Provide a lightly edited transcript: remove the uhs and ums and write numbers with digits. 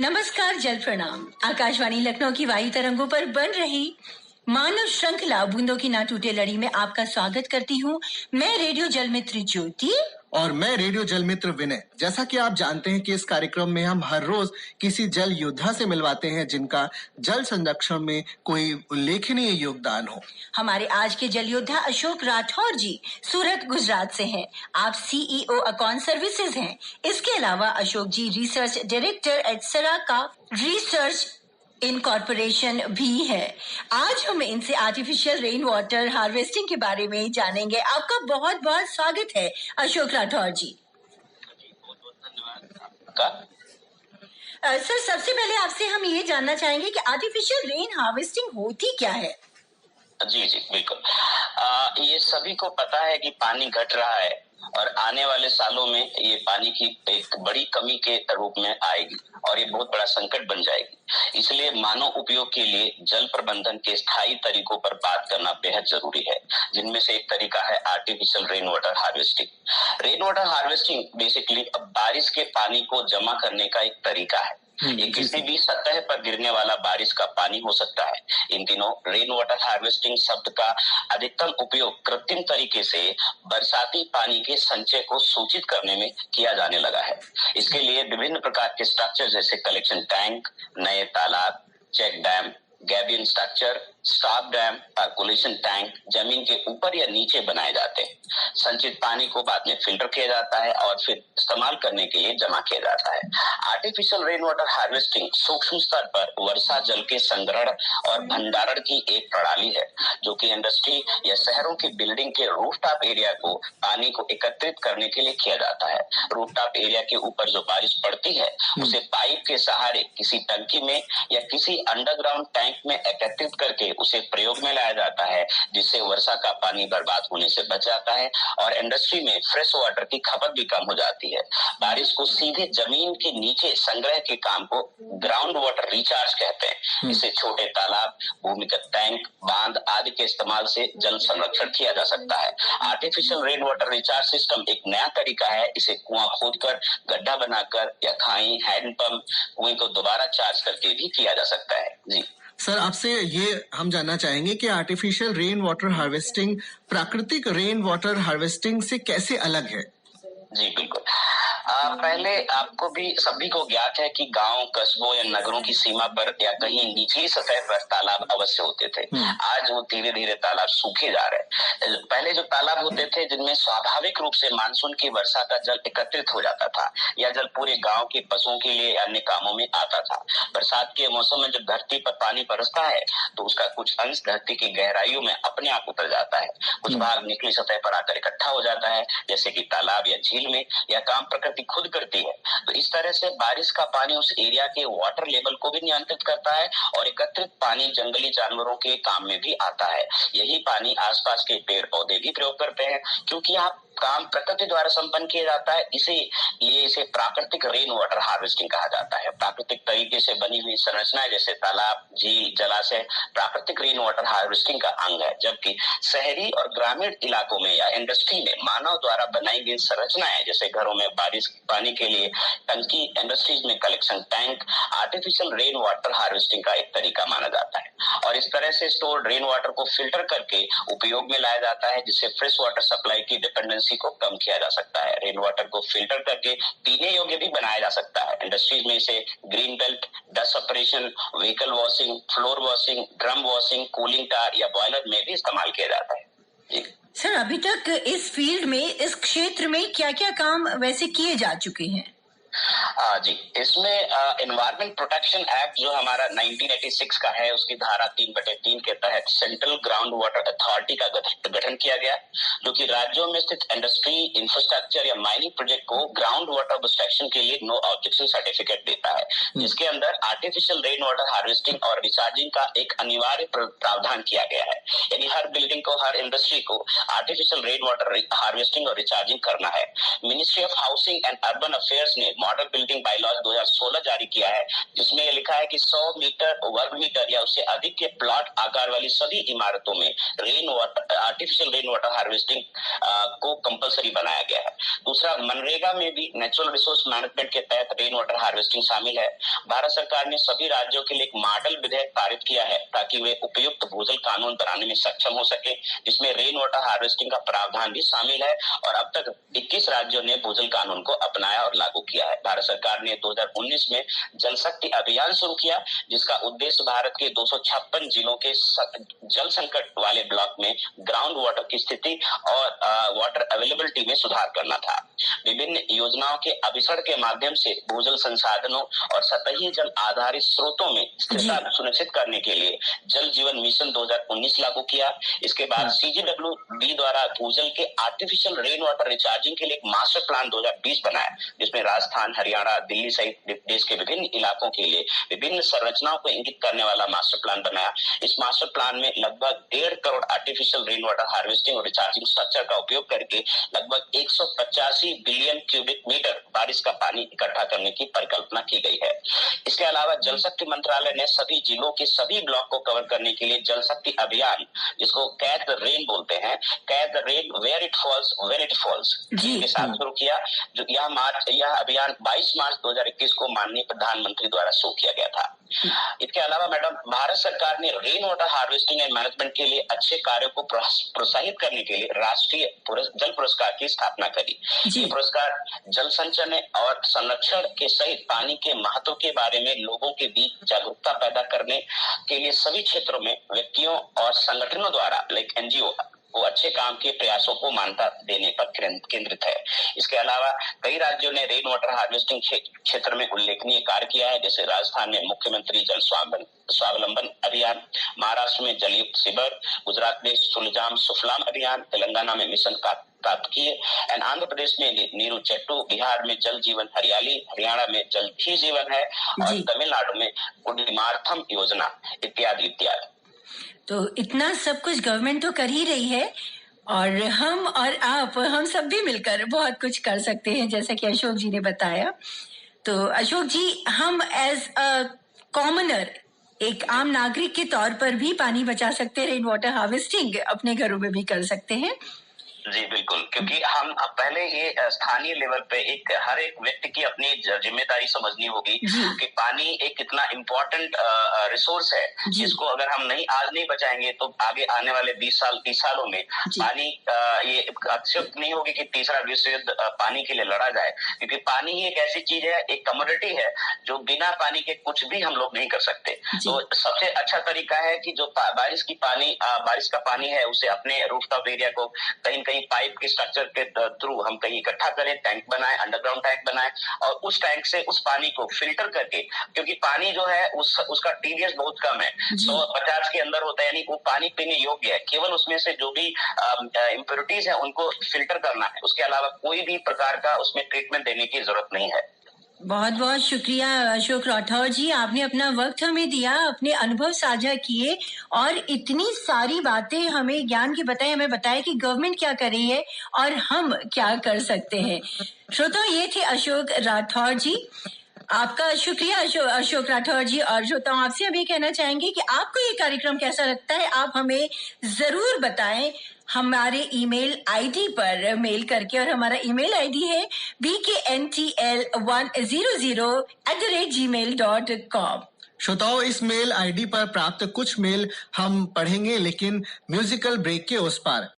नमस्कार, जल प्रणाम। आकाशवाणी लखनऊ की वायु तरंगों पर बन रही मानव श्रृंखला बूंदों की ना टूटे लड़ी में आपका स्वागत करती हूँ। मैं रेडियो जल मित्र ज्योति और मैं रेडियो जल मित्र विनय। जैसा कि आप जानते हैं कि इस कार्यक्रम में हम हर रोज किसी जल योद्धा से मिलवाते हैं जिनका जल संरक्षण में कोई उल्लेखनीय योगदान हो। हमारे आज के जल योद्धा अशोक राठौर जी सूरत गुजरात से हैं। आप सीईओ अकाउंट सर्विसेज हैं। इसके अलावा अशोक जी रिसर्च डायरेक्टर एट सरा का रिसर्च इनकॉर्पोरेशन भी है। आज हम इनसे आर्टिफिशियल रेन वाटर हार्वेस्टिंग के बारे में जानेंगे। आपका बहुत बहुत स्वागत है अशोक राठौर जी। सर, सबसे पहले आपसे हम ये जानना चाहेंगे कि आर्टिफिशियल रेन हार्वेस्टिंग होती क्या है? जी बिल्कुल। ये सभी को पता है कि पानी घट रहा है और आने वाले सालों में ये पानी की एक बड़ी कमी के रूप में आएगी और ये बहुत बड़ा संकट बन जाएगी। इसलिए मानव उपयोग के लिए जल प्रबंधन के स्थायी तरीकों पर बात करना बेहद जरूरी है, जिनमें से एक तरीका है artificial rain water harvesting. Rain water harvesting basically बारिश के पानी को जमा करने का एक तरीका है। ये किसी भी सतह पर गिरने वाला बारिश का पानी हो सकता है। इन दिनों रेन वाटर हार्वेस्टिंग शब्द का अधिकतम उपयोग कृत्रिम तरीके से बरसाती पानी के संचय को सूचित करने में किया जाने लगा है। इसके लिए विभिन्न प्रकार के स्ट्रक्चर जैसे कलेक्शन टैंक, नए तालाब, check dam, gabion structure, stop dam, percolation tank जमीन के ऊपर या नीचे बनाए जाते हैं। संचित पानी को बाद में फिल्टर किया जाता है और फिर इस्तेमाल करने के लिए जमा किया जाता है। आर्टिफिशियल रेन वाटर हार्वेस्टिंग सूक्ष्म स्तर पर वर्षा जल के संग्रहण और भंडारण की एक प्रणाली है, जो कि इंडस्ट्री या शहरों की बिल्डिंग के रूफटॉप एरिया को पानी को एकत्रित करने के लिए किया जाता है। रूफटॉप एरिया के ऊपर जो बारिश पड़ती है उसे पाइप के सहारे किसी टंकी में या किसी अंडरग्राउंड टैंक में एकत्रित करके उसे प्रयोग में लाया जाता है, जिससे वर्षा का पानी बर्बाद होने से बच जाता है और इंडस्ट्री में फ्रेश वाटर की खपत भी कम हो जाती है। बारिश को सीधे जमीन के नीचे संग्रह के काम को ग्राउंड वाटर रिचार्ज कहते हैं। इसे छोटे तालाब, भूमिगत टैंक, बांध आदि के इस्तेमाल से जल संरक्षण किया जा सकता है। Artificial rain water recharge system एक नया तरीका है। इसे कुआं खोदकर, गड्ढा बनाकर या खाई, हैंडपंप, कुएं को दोबारा चार्ज करके भी किया जा सकता है। जी सर, आपसे ये हम जानना चाहेंगे कि आर्टिफिशियल रेन वाटर हार्वेस्टिंग प्राकृतिक रेन वाटर हार्वेस्टिंग से कैसे अलग है? जी बिल्कुल। पहले आपको भी सभी को ज्ञात है कि गांव, कस्बों या नगरों की सीमा पर या कहीं निचली सतह पर तालाब अवश्य होते थे। आज वो धीरे धीरे तालाब सूखे जा रहे हैं। पहले जो तालाब होते थे जिनमें स्वाभाविक रूप से मानसून की वर्षा का जल एकत्रित हो जाता था या जल पूरे गांव के पशुओं के लिए अन्य कामों में आता था। बरसात के मौसम में जब धरती पर पानी बरसता है तो उसका कुछ अंश धरती की गहराइयों में अपने आप उतर जाता है। कुछ भाग निचली सतह पर आकर इकट्ठा हो जाता है, जैसे कि तालाब या झील में। यह काम प्रकृति खुद करती है। तो इस तरह से बारिश का पानी उस एरिया के वाटर लेवल को भी नियंत्रित करता है और एकत्रित पानी जंगली जानवरों के काम में भी आता है। यही पानी आसपास के पेड़ पौधे भी प्रयोग करते हैं, क्योंकि यहाँ काम प्रकृति द्वारा संपन्न किया जाता है। इसे प्राकृतिक रेन वाटर हार्वेस्टिंग कहा जाता है। प्राकृतिक तरीके से बनी हुई संरचनाएं जैसे तालाब, झील, जलाशय प्राकृतिक रेन वाटर हार्वेस्टिंग का अंग है, जबकि शहरी और ग्रामीण इलाकों में या इंडस्ट्री में मानव द्वारा बनाई गई संरचनाएं जैसे घरों में बारिश पानी के लिए टंकी, इंडस्ट्रीज में collection tank artificial rain water harvesting का एक तरीका माना जाता है। और इस तरह से स्टोर्ड रेन वाटर को फिल्टर करके उपयोग में लाया जाता है, जिससे फ्रेश वाटर सप्लाई की डिपेंडेंसी को कम किया जा सकता है। रेन वाटर को फिल्टर करके पीने योग्य भी बनाया जा सकता है। इंडस्ट्रीज में इसे green belt, dust separation, vehicle washing, floor washing, drum washing, cooling tower या बॉयलर में भी इस्तेमाल किया जाता है। जी सर, अभी तक इस फील्ड में, इस क्षेत्र में क्या क्या काम वैसे किए जा चुके हैं? जी, इसमें एनवायरमेंट प्रोटेक्शन एक्ट जो हमारा 1986 का है, उसकी धारा 3/3 के तहत सेंट्रल ग्राउंड वाटर अथॉरिटी का गठन किया गया, जो कि राज्यों में स्थित इंडस्ट्री, इंफ्रास्ट्रक्चर या माइनिंग प्रोजेक्ट को ग्राउंड वाटर ऑब्स्ट्रक्शन के लिए नो ऑब्जेक्शन सर्टिफिकेट देता है, जिसके अंदर आर्टिफिशियल रेन वाटर हार्वेस्टिंग और रिचार्जिंग का एक अनिवार्य प्रावधान किया गया है। यानी हर बिल्डिंग को, हर इंडस्ट्री को आर्टिफिशियल रेन वाटर हार्वेस्टिंग और रिचार्जिंग करना है। Ministry of housing and urban affairs ने मॉडल बिल्डिंग बायलॉज 2016 जारी किया है, जिसमें ये लिखा है कि 100 मीटर वर्ग मीटर या उससे अधिक के प्लॉट आकार वाली सभी इमारतों में आर्टिफिशियल रेन वाटर हार्वेस्टिंग को कंपलसरी बनाया गया है। दूसरा, मनरेगा में भी नेचुरल रिसोर्स मैनेजमेंट के तहत रेन वाटर हार्वेस्टिंग शामिल है। भारत सरकार ने सभी राज्यों के लिए एक मॉडल विधेयक पारित किया है ताकि वे उपयुक्त भूजल कानून बनाने में सक्षम हो सके, जिसमें रेन वाटर हार्वेस्टिंग का प्रावधान भी शामिल है। और अब तक 21 राज्यों ने भूजल कानून को अपनाया और लागू किया है। भारत सरकार ने 2019 में जल शक्ति अभियान शुरू किया, जिसका उद्देश्य भारत के 256 जिलों के जल संकट वाले ब्लॉक में ग्राउंड वाटर की स्थिति और वाटर अवेलेबिलिटी में सुधार करना था। विभिन्न योजनाओं के अभिसरण के माध्यम से भूजल संसाधनों और सतही जल आधारित स्रोतों में स्थिरता सुनिश्चित करने के लिए जल जीवन मिशन 2019 लागू किया। इसके बाद CGWB द्वारा भूजल के आर्टिफिशियल रेन वाटर रिचार्जिंग के लिए एक मास्टर प्लान 2020 बनाया, जिसमें राजस्थान, हरियाणा, दिल्ली सहित देश के विभिन्न इलाकों के लिए विभिन्न संरचनाओं को इंगित करने वाला मास्टर प्लान बनाया। इस मास्टर प्लान में लगभग 1.5 crore artificial rain water harvesting और रिचार्जिंग स्ट्रक्चर का उपयोग करके लगभग 185 बिलियन क्यूबिक मीटर बारिश का पानी इकट्ठा करने की परिकल्पना की गई है। इसके अलावा जल शक्ति मंत्रालय ने सभी जिलों के सभी ब्लॉक को कवर करने के लिए जल शक्ति अभियान, जिसको कैच द रेन बोलते हैं, catch the rain where it falls when it falls, के साथ शुरू किया। जो यह अभियान 22 मार्च 2021 को माननीय प्रधानमंत्री द्वारा शुरू किया गया था। इसके अलावा मैडम, भारत सरकार ने rain water harvesting and management के लिए अच्छे कार्यों को प्रोत्साहित करने के लिए राष्ट्रीय जल पुरस्कार की स्थापना करी। ये पुरस्कार जल संचयन और संरक्षण के सहित पानी के महत्व के बारे में लोगों के बीच जागरूकता पैदा करने के लिए सभी क्षेत्रों में व्यक्तियों और संगठनों द्वारा NGO वो अच्छे काम के प्रयासों को मान्यता देने पर केंद्रित है। इसके अलावा कई राज्यों ने रेन वाटर हार्वेस्टिंग क्षेत्र में उल्लेखनीय कार्य किया है, जैसे राजस्थान में मुख्यमंत्री जल स्वावलंबन अभियान, महाराष्ट्र में जलयुक्त शिविर, गुजरात में सुलजाम सुफलाम अभियान, तेलंगाना में मिशन कार्तिकीय एंड आंध्र प्रदेश में नीरू चट्टू, बिहार में जल जीवन हरियाली, हरियाणा में जल ही जीवन है और तमिलनाडु में कुडिमार्थम योजना इत्यादि इत्यादि। तो इतना सब कुछ गवर्नमेंट तो कर ही रही है और हम और आप, हम सब भी मिलकर बहुत कुछ कर सकते हैं, जैसा कि अशोक जी ने बताया। तो अशोक जी, हम एज अ कॉमनर, एक आम नागरिक के तौर पर भी पानी बचा सकते हैं, रेन वाटर हार्वेस्टिंग अपने घरों में भी कर सकते हैं। जी बिल्कुल, क्योंकि हम पहले ये स्थानीय लेवल पे हर एक व्यक्ति की अपनी जिम्मेदारी समझनी होगी कि पानी एक कितना इम्पोर्टेंट रिसोर्स है, जिसको अगर हम आज नहीं बचाएंगे तो आगे आने वाले 20 साल 30 सालों में पानी ये अक्षुब्ध नहीं होगी कि तीसरा विश्व युद्ध पानी के लिए लड़ा जाए, क्योंकि पानी ही एक ऐसी चीज है, एक कमोडिटी है जो बिना पानी के कुछ भी हम लोग नहीं कर सकते। तो सबसे अच्छा तरीका है कि जो बारिश का पानी है उसे अपने रूफटॉप एरिया को कहीं पाइप के स्ट्रक्चर के थ्रू हम कहीं इकट्ठा करें, टैंक बनाए, अंडरग्राउंड टैंक बनाए और उस टैंक से उस पानी को फिल्टर करके, क्योंकि पानी जो है उसका TDS बहुत कम है, 150 के अंदर होता है, यानी वो पानी पीने योग्य है। केवल उसमें से जो भी इम्प्योरिटीज है उनको फिल्टर करना है, उसके अलावा कोई भी प्रकार का उसमें ट्रीटमेंट देने की जरूरत नहीं है। बहुत बहुत शुक्रिया अशोक राठौर जी, आपने अपना वक्त हमें दिया, अपने अनुभव साझा किए और इतनी सारी बातें हमें ज्ञान की बताई, हमें बताया कि गवर्नमेंट क्या कर रही है और हम क्या कर सकते हैं। श्रोताओं, ये थे अशोक राठौर जी। आपका शुक्रिया अशोक राठौर जी। और श्रोताओं, आपसे अभी कहना चाहेंगे कि आपको ये कार्यक्रम कैसा लगता है, आप हमें जरूर बताएं हमारे ईमेल आईडी पर मेल करके, और हमारा ईमेल आईडी है bkntl100@gmail.com। श्रोताओं, इस मेल आईडी पर प्राप्त कुछ मेल हम पढ़ेंगे, लेकिन म्यूजिकल ब्रेक के उस पार।